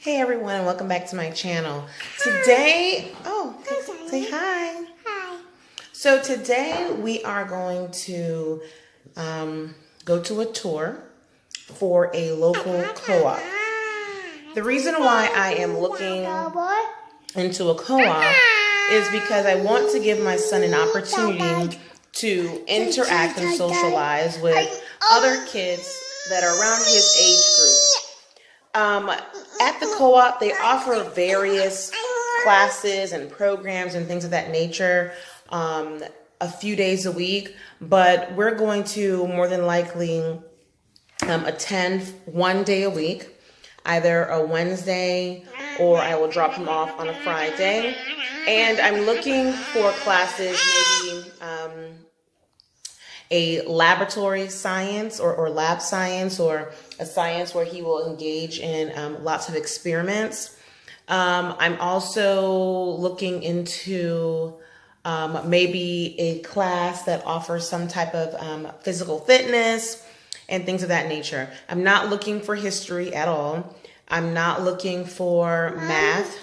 Hey everyone, welcome back to my channel. Today, say hi. Hi. So today we are going to go to a tour for a local co-op. The reason why I am looking into a co-op is because I want to give my son an opportunity to interact and socialize with other kids that are around his age group. At the co-op, they offer various classes and programs and things of that nature a few days a week, but we're going to more than likely attend one day a week, either a Wednesday or I will drop him off on a Friday. And I'm looking for classes, maybe a laboratory science or lab science, or a science where he will engage in lots of experiments. I'm also looking into maybe a class that offers some type of physical fitness and things of that nature. I'm not looking for history at all. I'm not looking for math.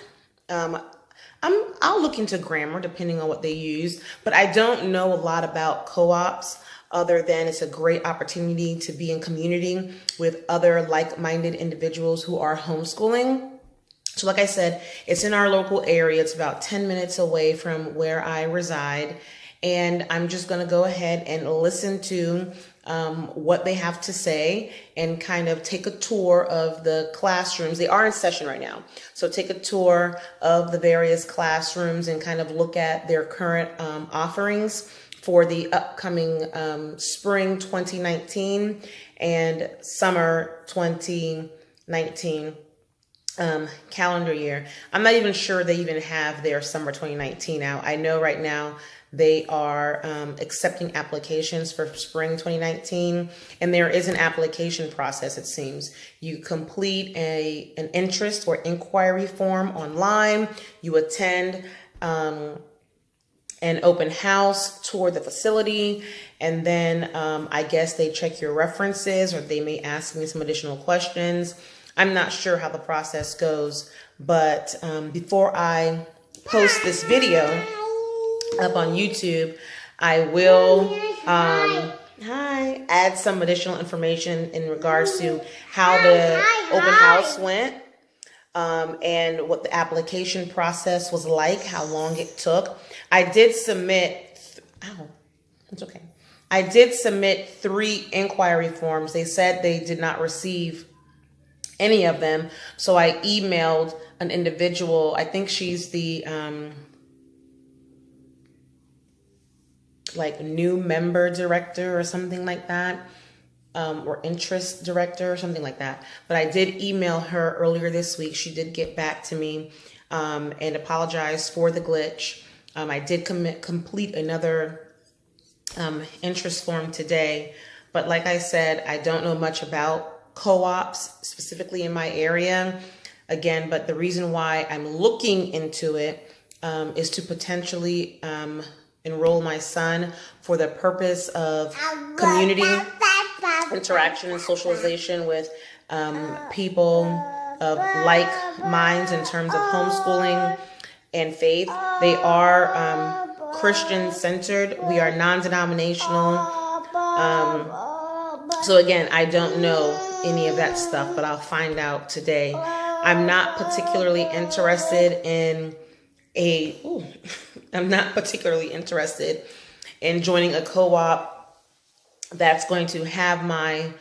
I'll look into grammar depending on what they use, but I don't know a lot about co-ops other than it's a great opportunity to be in community with other like-minded individuals who are homeschooling. So like I said, it's in our local area. It's about 10 minutes away from where I reside. And I'm just going to go ahead and listen to what they have to say and kind of take a tour of the classrooms. They are in session right now. So take a tour of the various classrooms and kind of look at their current offerings for the upcoming spring 2019 and summer 2019 calendar year. I'm not even sure they even have their summer 2019 out. I know right now they are accepting applications for spring 2019, and there is an application process, it seems. You complete an interest or inquiry form online, you attend an open house, tour the facility, and then I guess they check your references, or they may ask me some additional questions. I'm not sure how the process goes, but before I post this video up on YouTube, I will add some additional information in regards to how the open house went. And what the application process was like, how long it took. I did submit, it's okay. I did submit 3 inquiry forms. They said they did not receive any of them. So I emailed an individual. I think she's the like new member director or something like that. Or interest director or something like that. But I did email her earlier this week. She did get back to me and apologize for the glitch. I did complete another interest form today. But like I said, I don't know much about co-ops specifically in my area. Again, but the reason why I'm looking into it is to potentially enroll my son for the purpose of community interaction and socialization with people of like minds in terms of homeschooling and faith. They are Christian centered. We are non-denominational. So again, I don't know any of that stuff, but I'll find out today. I'm not particularly interested in joining a co-op that's going to have my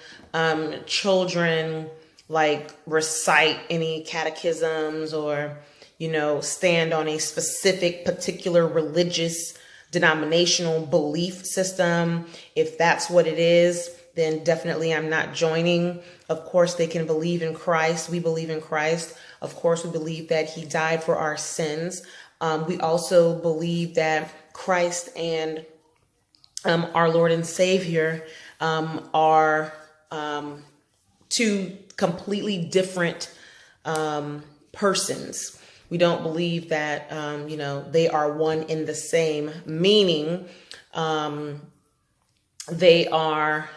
children like recite any catechisms or, you know, stand on a specific particular religious denominational belief system. If that's what it is, then definitely I'm not joining. Of course, they can believe in Christ. We believe in Christ. Of course, we believe that he died for our sins. We also believe that Christ and our Lord and Savior are 2 completely different persons. We don't believe that, you know, they are one in the same, meaning they are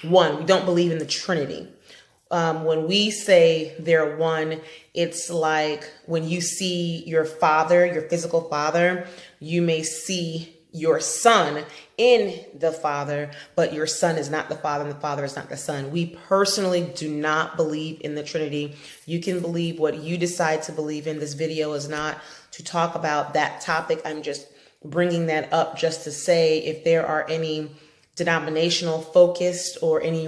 one. We don't believe in the Trinity. when we say they're one, it's like when you see your father, your physical father, you may see your son in the father, but your son is not the father and the father is not the son. We personally do not believe in the Trinity. You can believe what you decide to believe in. This video is not to talk about that topic. I'm just bringing that up just to say if there are any denominational focused or any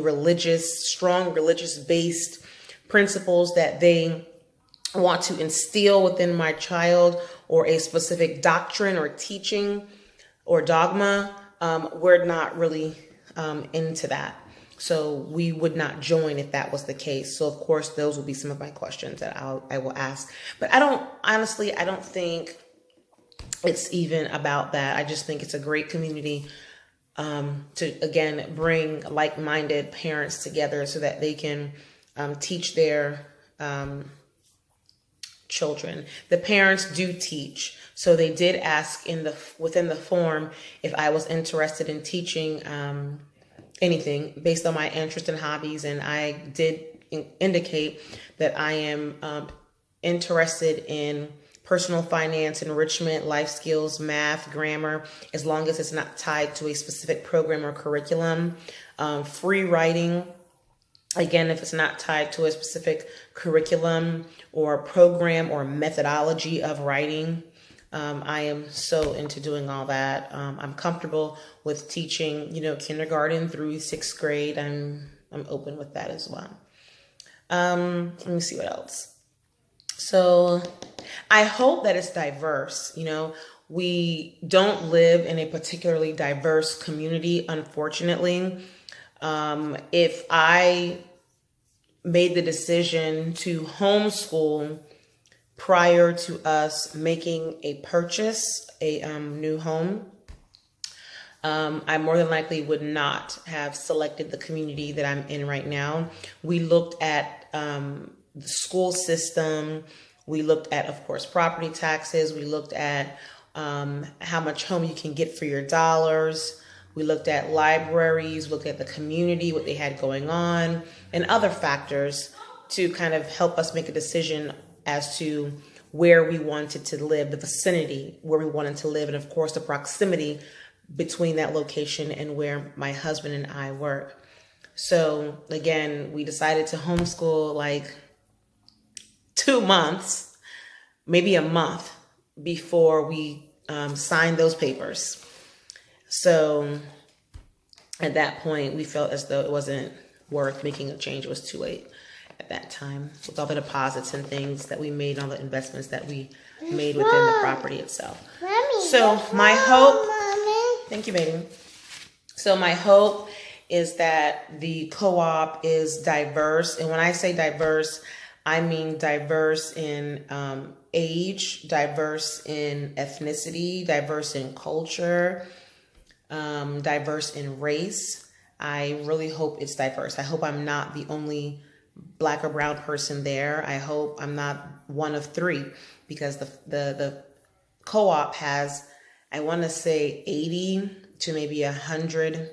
strong religious based principles that they want to instill within my child, or a specific doctrine or teaching or dogma, we're not really into that. So we would not join if that was the case. So of course, those will be some of my questions that I will ask. But I don't think it's even about that. I just think it's a great community to, again, bring like-minded parents together so that they can teach their children. The parents do teach. So they did ask within the form if I was interested in teaching anything based on my interest and hobbies. And I did indicate that I am interested in personal finance, enrichment, life skills, math, grammar, as long as it's not tied to a specific program or curriculum. Free writing, again, if it's not tied to a specific curriculum or program or methodology of writing. I am so into doing all that. I'm comfortable with teaching, kindergarten through 6th grade. I'm open with that as well. Let me see what else. So I hope that it's diverse. We don't live in a particularly diverse community, unfortunately. If I made the decision to homeschool prior to us making a purchase, a new home, I more than likely would not have selected the community that I'm in right now. We looked at the school system. We looked at, of course, property taxes. We looked at how much home you can get for your dollars. We looked at libraries, looked at the community, what they had going on, and other factors to kind of help us make a decision as to where we wanted to live, the vicinity where we wanted to live, and of course the proximity between that location and where my husband and I work. So again, we decided to homeschool like 2 months, maybe a month before we signed those papers. So at that point, we felt as though it wasn't worth making a change. It was too late at that time with all the deposits and things that we made, all the investments that we made within the property itself. Mommy, so my hope, Mommy. Thank you, baby. So my hope is that the co-op is diverse. And when I say diverse, I mean diverse in age, diverse in ethnicity, diverse in culture, diverse in race. I really hope it's diverse. I hope I'm not the only Black or brown person there. I hope I'm not one of 3, because the co-op has, I want to say 80 to maybe 100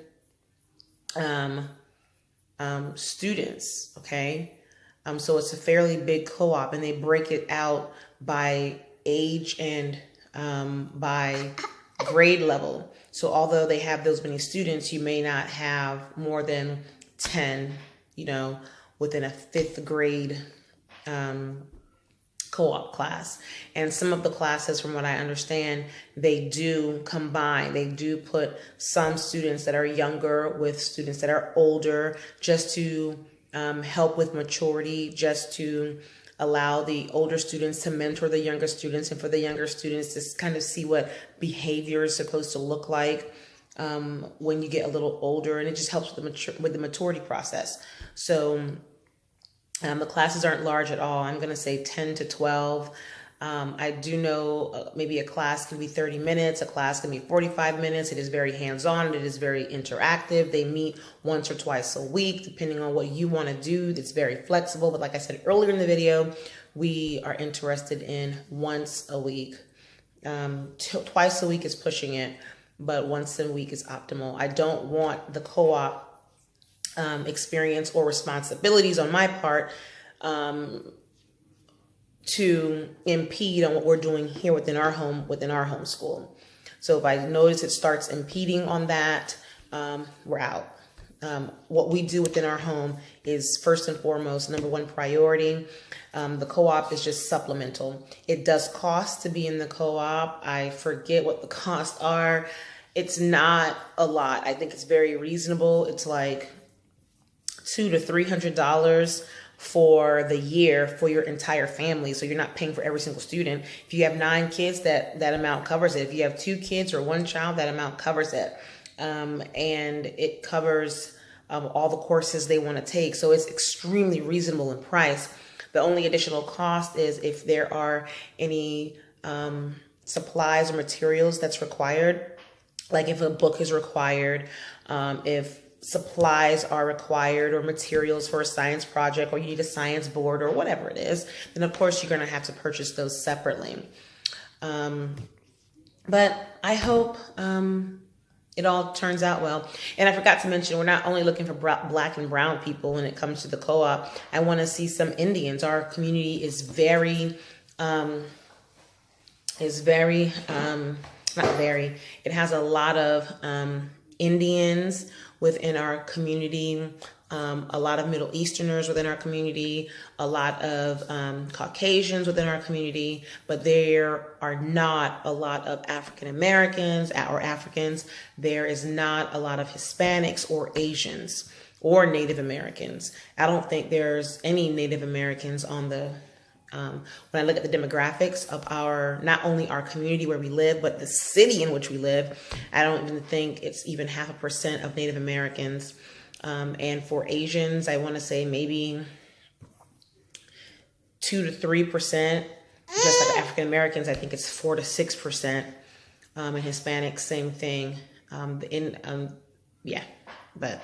students. Okay. So it's a fairly big co-op, and they break it out by age and by grade level. So although they have those many students, you may not have more than 10, within a 5th grade co-op class. And some of the classes, from what I understand, they do combine. They do put some students that are younger with students that are older, just to help with maturity, just to allow the older students to mentor the younger students, and for the younger students to kind of see what behavior is supposed to look like when you get a little older. And it just helps with the maturity process. So the classes aren't large at all. I'm going to say 10 to 12. I do know maybe a class can be 30 minutes, a class can be 45 minutes. It is very hands-on. It is very interactive. They meet once or twice a week, depending on what you want to do. It's very flexible. But like I said earlier in the video, we are interested in once a week. Twice a week is pushing it, but once a week is optimal. I don't want the co-op experience or responsibilities on my part to impede on what we're doing here within our home, within our homeschool. So if I notice it starts impeding on that, we're out. What we do within our home is first and foremost, number one priority. The co-op is just supplemental. It does cost to be in the co-op. I forget what the costs are. It's not a lot. I think it's very reasonable. It's like $200 to $300 for the year for your entire family. So you're not paying for every single student. If you have 9 kids, that amount covers it. If you have 2 kids or 1 child, that amount covers it. And it covers all the courses they want to take. So it's extremely reasonable in price. The only additional cost is if there are any supplies or materials that's required, like if a book is required, if supplies are required or materials for a science project, or you need a science board or whatever it is, then of course you're going to have to purchase those separately. But I hope it all turns out well. And I forgot to mention, we're not only looking for black and brown people when it comes to the co-op. I want to see some Indians. Our community is very, it has a lot of Indians within our community, a lot of Middle Easterners within our community, a lot of Caucasians within our community, but there are not a lot of African Americans or Africans. There is not a lot of Hispanics or Asians or Native Americans. I don't think there's any Native Americans on the when I look at the demographics of not only our community where we live, but the city in which we live, I don't even think it's even 0.5% of Native Americans. And for Asians, I want to say maybe 2 to 3%. Just like African Americans, I think it's 4 to 6%. And Hispanics, same thing. Yeah, but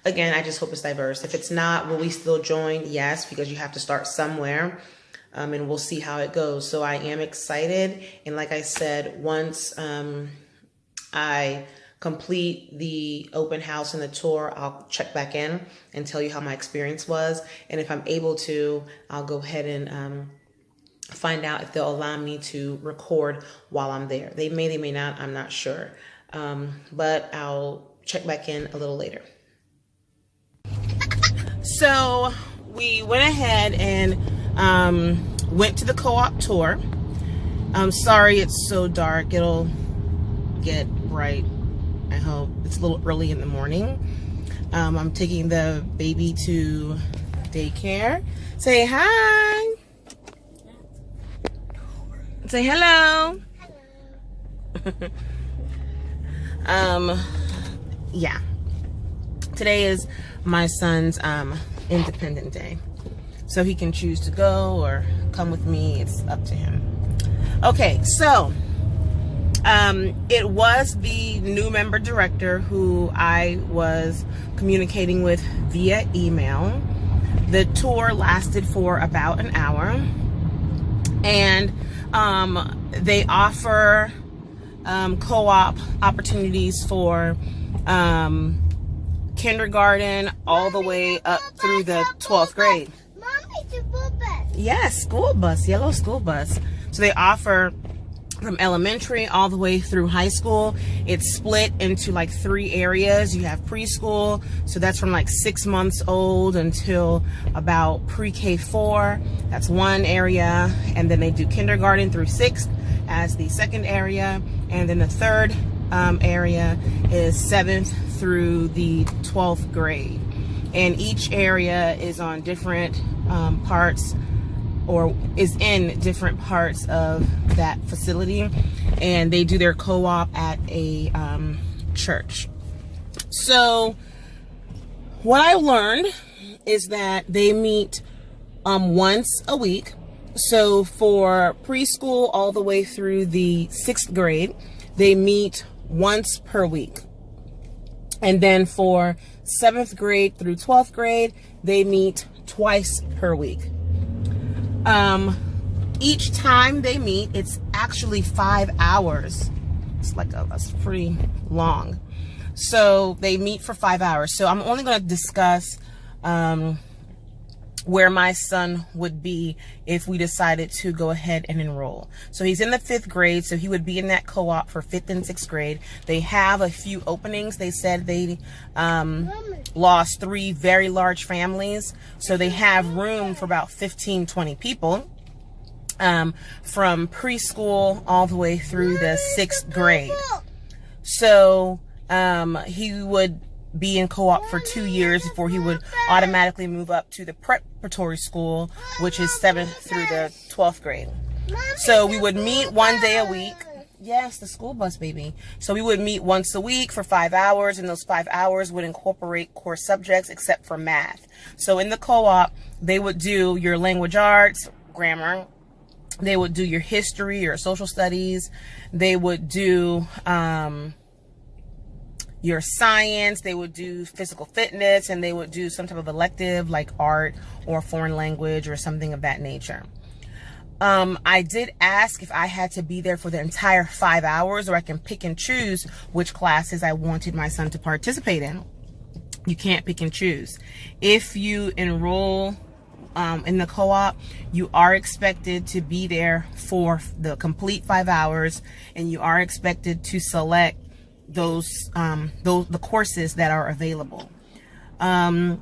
again, I just hope it's diverse. If it's not, will we still join? Yes, because you have to start somewhere. And we'll see how it goes. So I am excited. And like I said, once I complete the open house and the tour, I'll check back in and tell you how my experience was. And if I'm able to, I'll go ahead and find out if they'll allow me to record while I'm there. They may not, I'm not sure. But I'll check back in a little later. So we went ahead and went to the co-op tour. I'm sorry it's so dark. It'll get bright, I hope. It's a little early in the morning. I'm taking the baby to daycare. Say hi. Say hello. Hello. Yeah. Today is my son's Independent Day. So he can choose to go or come with me. It's up to him. Okay, so it was the new member director who I was communicating with via email. The tour lasted for about an hour. And they offer co-op opportunities for kindergarten all the way up through the 12th grade. Yes, school bus, yellow school bus. So they offer from elementary all the way through high school. It's split into like 3 areas. You have preschool, so that's from like 6 months old until about pre-K 4. That's one area. And then they do kindergarten through 6th as the second area. And then the third area is 7th through the 12th grade. And each area is on different parts, or is in different parts of that facility, and they do their co-op at a church. So what I learned is that they meet once a week. So for preschool all the way through the 6th grade, they meet once per week. And then for 7th grade through 12th grade, they meet twice per week. Each time they meet, it's actually 5 hours. It's like that's pretty long. So they meet for 5 hours. So I'm only going to discuss where my son would be if we decided to go ahead and enroll. So he's in the 5th grade, so he would be in that co-op for 5th and 6th grade. They have a few openings. They said they lost 3 very large families, so they have room for about 15, 20 people from preschool all the way through the 6th grade. So he would be in co-op for 2 years before he would automatically move up to the preparatory school, which is 7th through the 12th grade. So we would meet 1 day a week. Yes, the school bus, baby. So we would meet once a week for 5 hours, and those 5 hours would incorporate core subjects except for math. So in the co-op, they would do your language arts, grammar. They would do your history or social studies. They would do your science, they would do physical fitness, and they would do some type of elective like art or foreign language or something of that nature. I did ask if I had to be there for the entire 5 hours, or I can pick and choose which classes I wanted my son to participate in. You can't pick and choose. If you enroll in the co-op, you are expected to be there for the complete 5 hours, and you are expected to select the courses that are available. In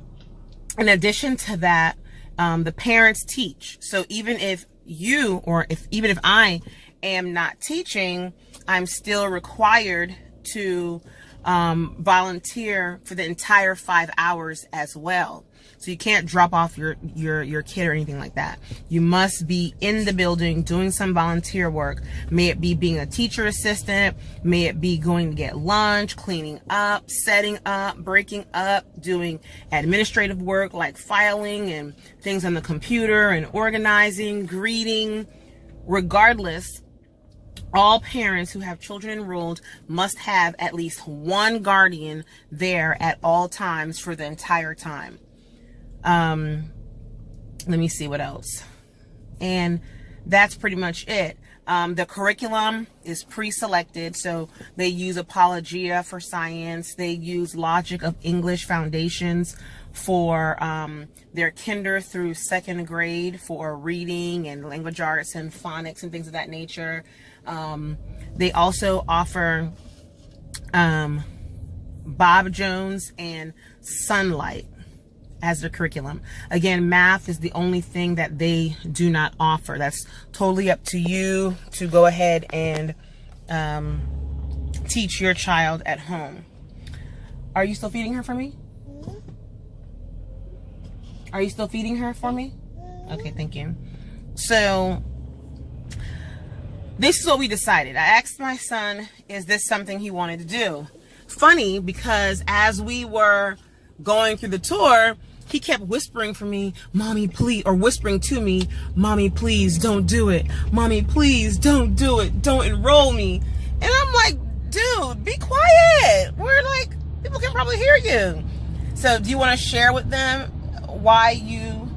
addition to that, the parents teach. So even if you, or even if I am not teaching, I'm still required to volunteer for the entire 5 hours as well. So you can't drop off your kid or anything like that. You must be in the building doing some volunteer work. May it be being a teacher assistant, may it be going to get lunch, cleaning up, setting up, breaking up, doing administrative work like filing and things on the computer and organizing, greeting. Regardless, all parents who have children enrolled must have at least one guardian there at all times for the entire time. Let me see what else. And that's pretty much it. The curriculum is pre-selected, so they use Apologia for science. They use Logic of English Foundations for their kinder through 2nd grade for reading and language arts and phonics and things of that nature. They also offer Bob Jones and Sunlight as their curriculum. Again, math is the only thing that they do not offer. That's totally up to you to go ahead and teach your child at home. Are you still feeding her for me? Are you still feeding her for me? Okay, thank you. So this is what we decided. I asked my son, is this something he wanted to do? Funny, because as we were going through the tour, he kept whispering for me, Mommy, please, or whispering to me, Mommy, please don't do it. Mommy, please don't do it. Don't enroll me. And I'm like, dude, be quiet. We're like, people can probably hear you. So do you want to share with them why you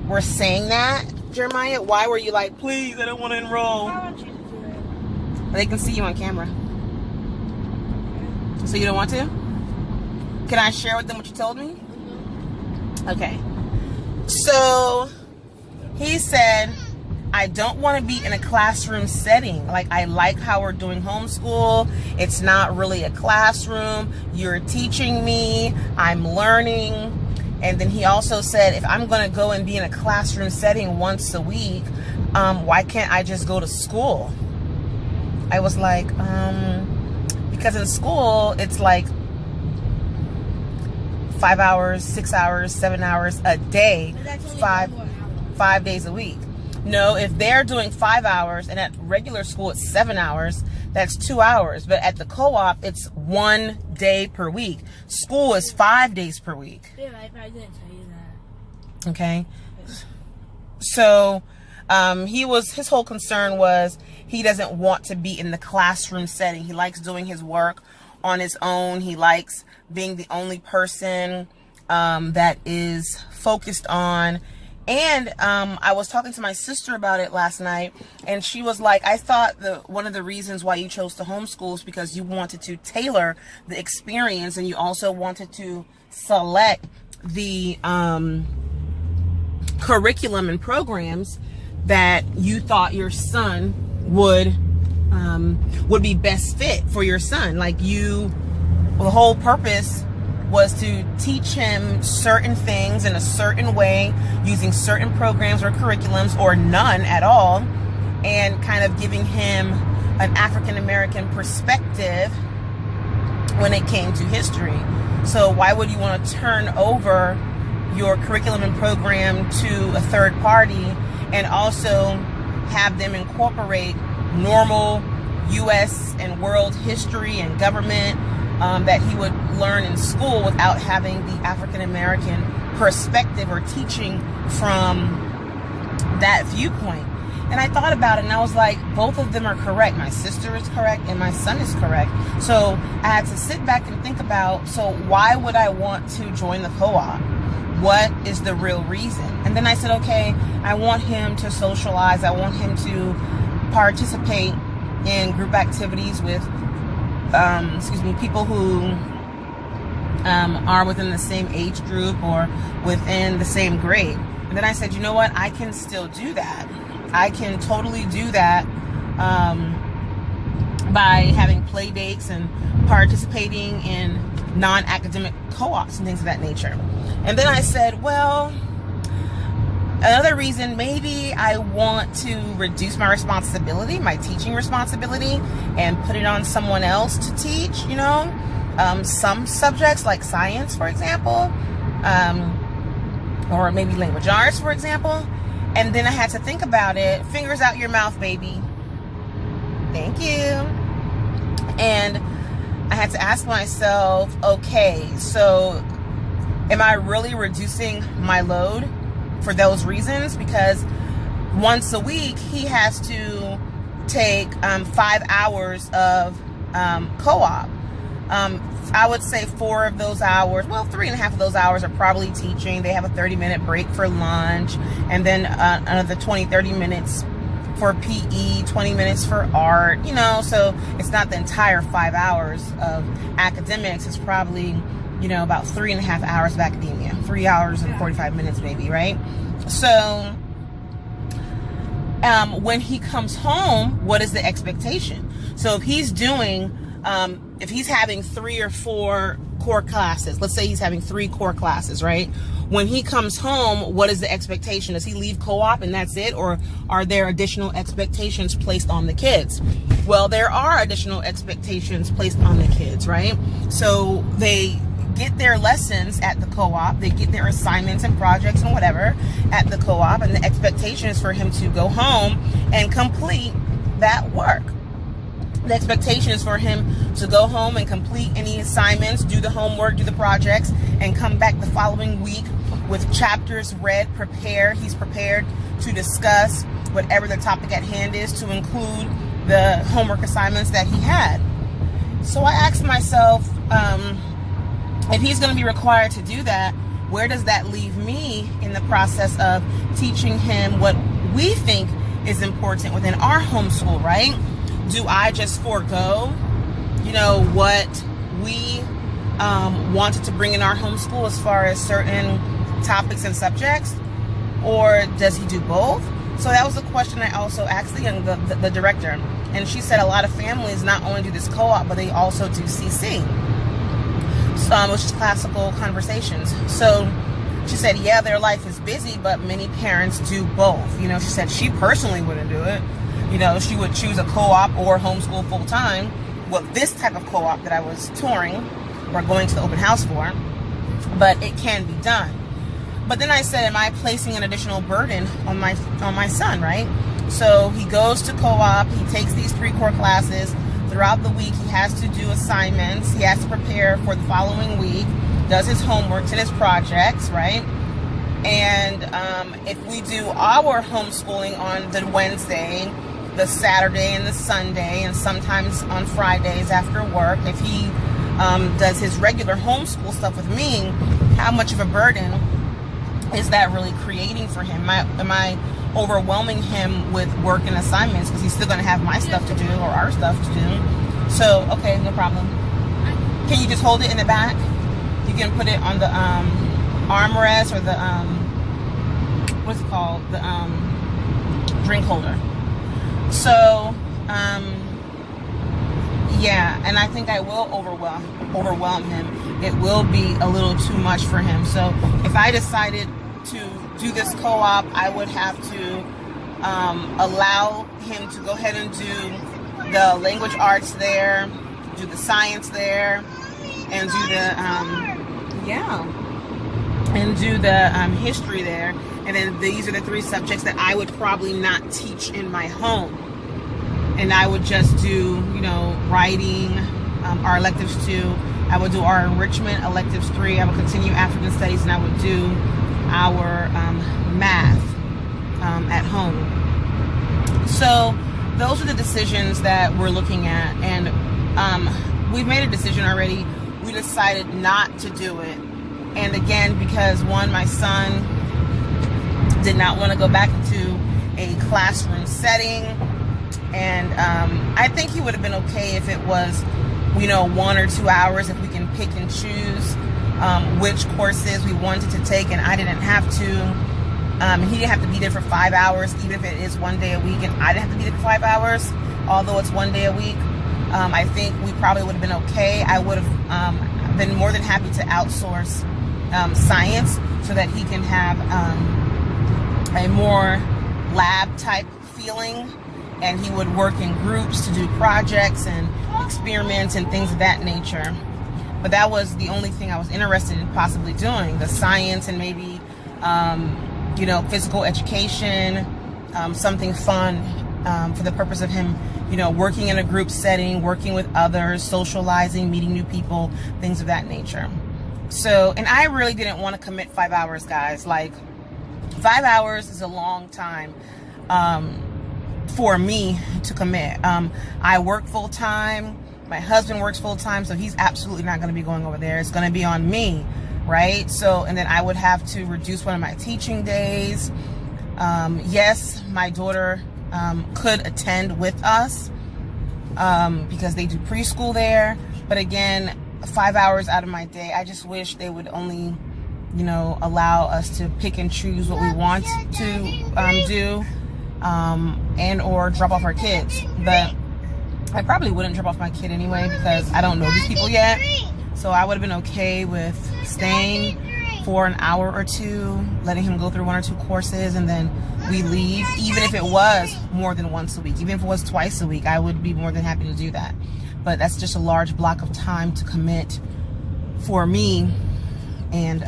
were saying that, Jeremiah? Why were you like, please, I don't want to enroll? I want you to do it. They can see you on camera. So you don't want to? Can I share with them what you told me? Okay. So he said, I don't want to be in a classroom setting. Like, I like how we're doing homeschool. It's not really a classroom. You're teaching me. I'm learning. And then he also said, if I'm going to go and be in a classroom setting once a week, why can't I just go to school? I was like, because in school, it's like 5 hours, 6 hours, 7 hours a day, 5 days a week. No, if they're doing 5 hours and at regular school it's 7 hours, that's 2 hours. But at the co-op, it's 1 day per week. School is 5 days per week. Yeah, I didn't tell you that. Okay. So his whole concern was he doesn't want to be in the classroom setting. He likes doing his work on his own. He likes being the only person that is focused on And I was talking to my sister about it last night, and she was like, I thought one of the reasons why you chose to homeschool is because you wanted to tailor the experience, and you also wanted to select the curriculum and programs that you thought your son would be best fit for your son. Like the whole purpose was to teach him certain things in a certain way, using certain programs or curriculums or none at all, and kind of giving him an African American perspective when it came to history. So why would you want to turn over your curriculum and program to a third party and also have them incorporate normal U.S. and world history and government that he would learn in school without having the African American perspective or teaching from that viewpoint? And I thought about it, and I was like, both of them are correct. My sister is correct and my son is correct. So I had to sit back and think about, so why would I want to join the co-op? What is the real reason? And then I said, okay, I want him to socialize. I want him to participate in group activities with people who are within the same age group or within the same grade. And then I said, you know what? I can still do that. I can totally do that by having play dates and participating in non-academic co-ops and things of that nature. And then I said, well, another reason, maybe I want to reduce my responsibility, my teaching responsibility, and put it on someone else to teach, some subjects like science, for example, or maybe language arts, for example. And then I had to think about it. Fingers out your mouth, baby. Thank you. And I had to ask myself, okay, so am I really reducing my load for those reasons? Because once a week he has to take 5 hours of co-op. I would say 4 of those hours, well, 3.5 of those hours are probably teaching. They have a 30-minute break for lunch, and then another 20-30 minutes for PE, 20 minutes for art, so it's not the entire 5 hours of academics. It's probably about 3.5 hours of academia, 3 hours and 45 minutes maybe, right? So when he comes home, what is the expectation? So if he's doing, if he's having 3 or 4 core classes, let's say he's having 3 core classes, right? When he comes home, what is the expectation? Does he leave co-op and that's it? Or are there additional expectations placed on the kids? Well, there are additional expectations placed on the kids, right? So they get their lessons at the co-op, they get their assignments and projects and whatever at the co-op, and the expectation is for him to go home and complete that work. The expectation is for him to go home and complete any assignments, do the homework, do the projects, and come back the following week with chapters read, prepared. He's prepared to discuss whatever the topic at hand is, to include the homework assignments that he had. So I asked myself, if he's going to be required to do that, where does that leave me in the process of teaching him what we think is important within our homeschool, right? Do I just forego, what we wanted to bring in our homeschool as far as certain topics and subjects? Or does he do both? So that was the question I also asked the director. And she said a lot of families not only do this co-op, but they also do CC, which is classical conversations. So she said, yeah, their life is busy, but many parents do both. She said she personally wouldn't do it. She would choose a co-op or homeschool full-time. Well, this type of co-op that I was touring or going to the open house for, but it can be done. But then I said, am I placing an additional burden on my son, right? So he goes to co-op, he takes these 3 core classes. Throughout the week, he has to do assignments. He has to prepare for the following week, does his homeworks and his projects, right? And if we do our homeschooling on the Wednesday, the Saturday and the Sunday, and sometimes on Fridays after work, if he does his regular homeschool stuff with me, how much of a burden is that really creating for him? Am I overwhelming him with work and assignments because he's still going to have my stuff to do or our stuff to do? So, okay, no problem. Can you just hold it in the back? You can put it on the armrest or the, what's it called? The drink holder. So, yeah, and I think I will overwhelm him. It will be a little too much for him. So if I decided to do this co-op, I would have to allow him to go ahead and do the language arts there, do the science there, and do the history there. And then these are the 3 subjects that I would probably not teach in my home. And I would just do, writing, our electives 2. I would do our enrichment electives 3. I would continue African studies, and I would do our math at home. So those are the decisions that we're looking at. And we've made a decision already. We decided not to do it. And again, because one, my son did not want to go back into a classroom setting. And I think he would have been okay if it was, 1 or 2 hours, if we can pick and choose which courses we wanted to take, and I didn't have to. He didn't have to be there for 5 hours, even if it is 1 day a week, and I didn't have to be there for 5 hours, although it's 1 day a week. I think we probably would have been okay. I would have been more than happy to outsource science so that he can have a more lab type feeling, and he would work in groups to do projects and experiments and things of that nature. But that was the only thing I was interested in possibly doing, the science and maybe physical education, something fun for the purpose of him working in a group setting, working with others, socializing, meeting new people, things of that nature. So, and I really didn't want to commit 5 hours, guys. Like, 5 hours is a long time for me to commit. I work full time. My husband works full time, so he's absolutely not going to be going over there. It's going to be on me, right? So, and then I would have to reduce one of my teaching days. Yes, my daughter could attend with us because they do preschool there. But again, 5 hours out of my day, I just wish they would only, allow us to pick and choose what we want to do, and or drop off our kids. But I probably wouldn't drop off my kid anyway because I don't know these people yet. So I would have been okay with staying for an hour or 2, letting him go through 1 or 2 courses, and then we leave. Even if it was more than once a week, even if it was twice a week, I would be more than happy to do that. But that's just a large block of time to commit for me, and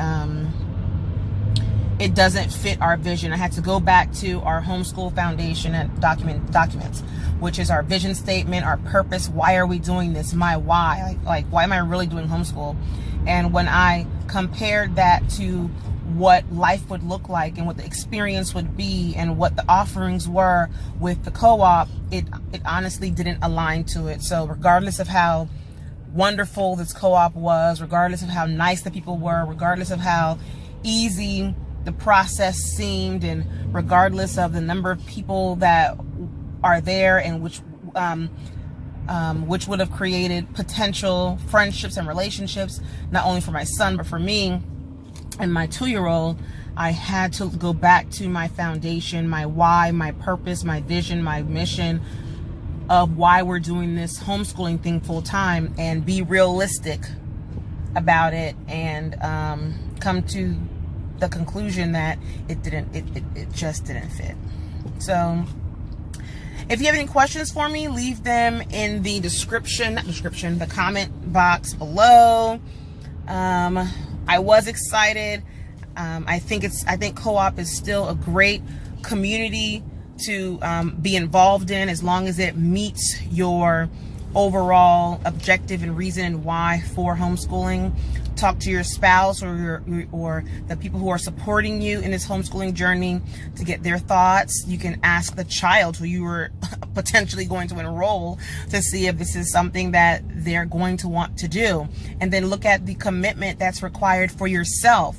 it doesn't fit our vision. I had to go back to our homeschool foundation and documents, which is our vision statement, our purpose. Why are we doing this? My why. Like why am I really doing homeschool? And when I compared that to what life would look like and what the experience would be and what the offerings were with the co-op, it honestly didn't align to it. So regardless of how wonderful this co-op was, regardless of how nice the people were, regardless of how easy the process seemed, and regardless of the number of people that are there, and which would have created potential friendships and relationships, not only for my son, but for me and my 2-year-old, I had to go back to my foundation, my why, my purpose, my vision, my mission of why we're doing this homeschooling thing full time, and be realistic about it, and come to the conclusion that it just didn't fit. So if you have any questions for me, leave them in the the comment box below. I was excited. I think co-op is still a great community to be involved in, as long as it meets your overall objective and reason and why for homeschooling. Talk to your spouse or the people who are supporting you in this homeschooling journey to get their thoughts. You can ask the child who you were potentially going to enroll to see if this is something that they're going to want to do, and then look at the commitment that's required for yourself.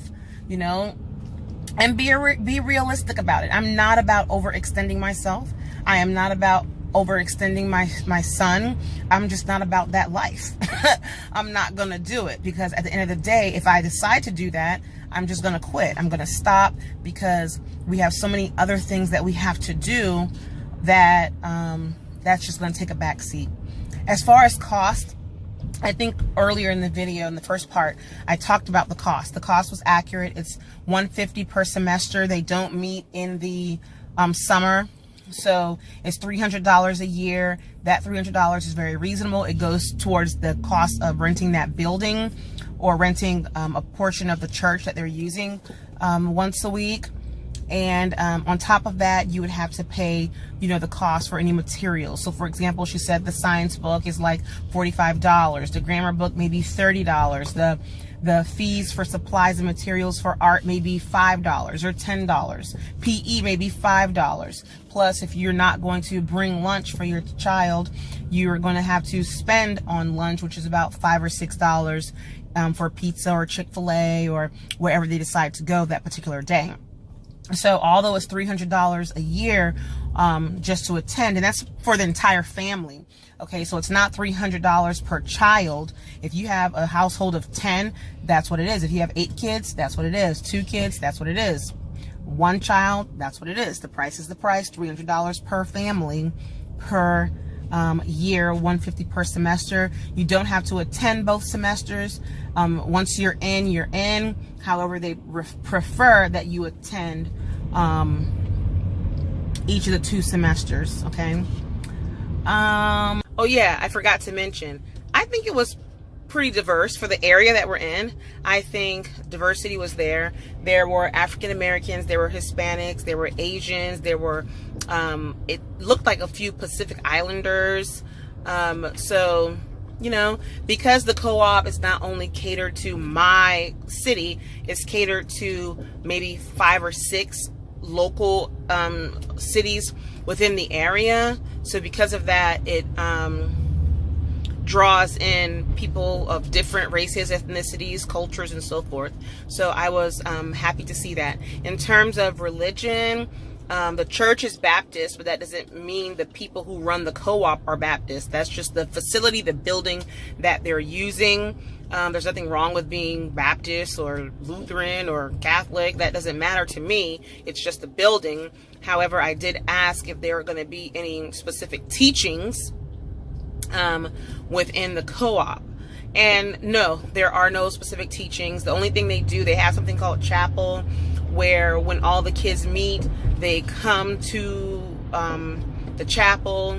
and be realistic about it. I'm not about overextending myself. I am not about overextending my son. I'm just not about that life. I'm not gonna do it, because at the end of the day, if I decide to do that, I'm just gonna quit. I'm gonna stop, because we have so many other things that we have to do that that's just gonna take a back seat. As far as cost, I think earlier in the video, in the first part, I talked about the cost. The cost was accurate. It's $150 per semester. They don't meet in the summer. So it's $300 a year. That $300 is very reasonable. It goes towards the cost of renting that building, or renting a portion of the church that they're using once a week. And on top of that, you would have to pay, you know, the cost for any materials. So for example, she said the science book is like $45. The grammar book may be $30. The fees for supplies and materials for art may be $5 or $10. PE may be $5. Plus, if you're not going to bring lunch for your child, you're going to have to spend on lunch, which is about $5 or $6 for pizza or Chick-fil-A or wherever they decide to go that particular day. So although it's $300 a year just to attend, and that's for the entire family. Okay, so it's not $300 per child. If you have a household of 10, that's what it is. If you have 8 kids, that's what it is. 2 kids, that's what it is. 1 child, that's what it is. The price is the price. $300 per family per year, $150 per semester. You don't have to attend both semesters. Once you're in, you're in. However, they prefer that you attend each of the 2 semesters. Okay. Oh yeah, I forgot to mention, I think it was pretty diverse for the area that we're in. I think diversity was there. There were African Americans, there were Hispanics, there were Asians, there were it looked like a few Pacific Islanders. So, you know, because the co-op is not only catered to my city, it's catered to maybe 5 or 6 local cities within the area. So because of that, it draws in people of different races, ethnicities, cultures, and so forth. So I was happy to see that. In terms of religion, the church is Baptist, but that doesn't mean the people who run the co-op are Baptist. That's just the facility, the building that they're using. There's nothing wrong with being Baptist or Lutheran or Catholic. That doesn't matter to me. It's just the building. However, I did ask if there are going to be any specific teachings within the co-op. And no, there are no specific teachings. The only thing they do, they have something called chapel, where when all the kids meet, they come to the chapel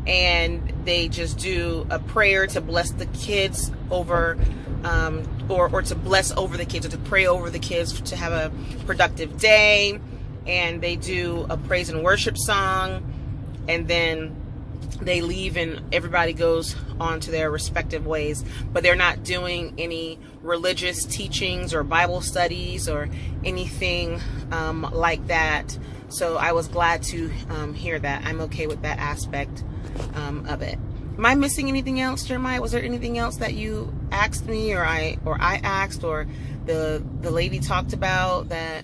and they just do a prayer to bless the kids over, or to bless over the kids, or to pray over the kids to have a productive day. And they do a praise and worship song, and then they leave and everybody goes on to their respective ways. But they're not doing any religious teachings or Bible studies or anything like that. So I was glad to hear that. I'm okay with that aspect of it. Am I missing anything else, Jeremiah? Was there anything else that you asked me, or I asked, or the lady talked about that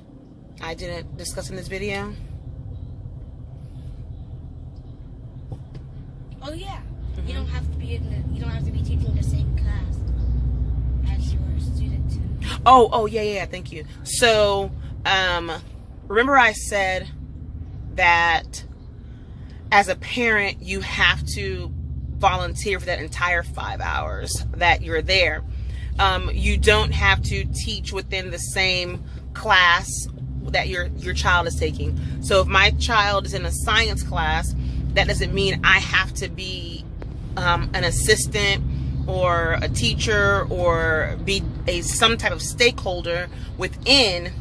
I didn't discuss in this video? Oh yeah, you don't have to be you don't have to be teaching the same class as your student too. Oh yeah, thank you. So remember I said that as a parent you have to volunteer for that entire 5 hours that you're there. You don't have to teach within the same class that your child is taking. So if my child is in a science class, that doesn't mean I have to be an assistant or a teacher or be some type of stakeholder within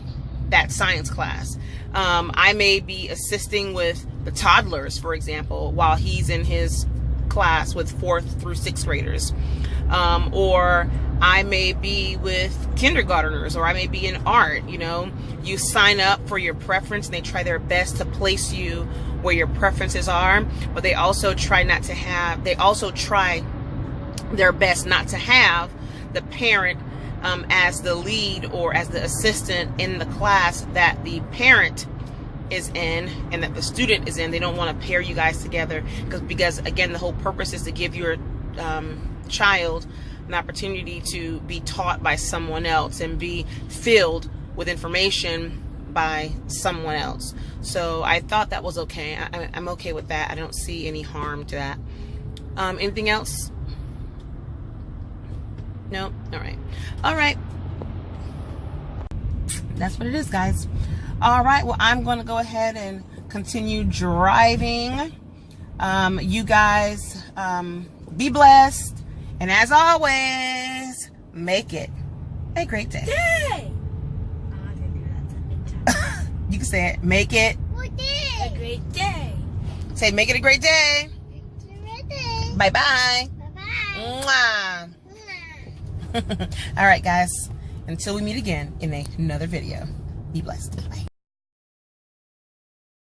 that science class. I may be assisting with the toddlers, for example, while he's in his class with 4th through 6th graders. Or I may be with kindergarteners, or I may be in art. You know, you sign up for your preference and they try their best to place you where your preferences are, but they also try their best not to have the parent as the lead or as the assistant in the class that the parent is in and that the student is in. They don't want to pair you guys together because again, the whole purpose is to give your child an opportunity to be taught by someone else and be filled with information by someone else. So I thought that was okay. I'm okay with that. I don't see any harm to that. Anything else? No? All right. That's what it is, guys. All right. Well, I'm going to go ahead and continue driving. You guys be blessed. And as always, make it a great day. You can say it. Make it a great day. Say, make it a great day. Bye-bye. Bye-bye. Mwah. All right, guys. Until we meet again in another video. Be blessed. Bye.